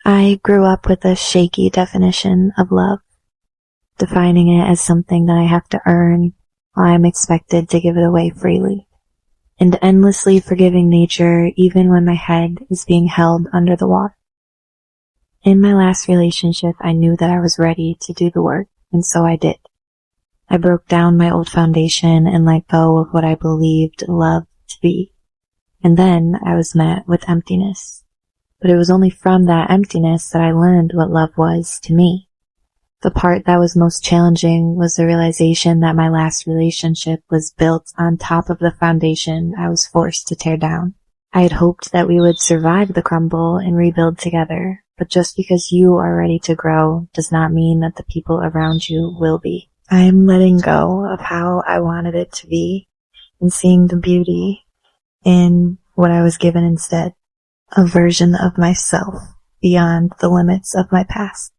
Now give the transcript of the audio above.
I grew up with a shaky definition of love, defining it as something that I have to earn while I'm expected to give it away freely, and endlessly forgiving nature even when my head is being held under the water. In my last relationship, I knew that I was ready to do the work, and so I did. I broke down my old foundation and let go of what I believed love to be. And then I was met with emptiness. But it was only from that emptiness that I learned what love was to me. The part that was most challenging was the realization that my last relationship was built on top of the foundation I was forced to tear down. I had hoped that we would survive the crumble and rebuild together, but just because you are ready to grow does not mean that the people around you will be. I am letting go of how I wanted it to be and seeing the beauty in what I was given instead. A version of myself beyond the limits of my past.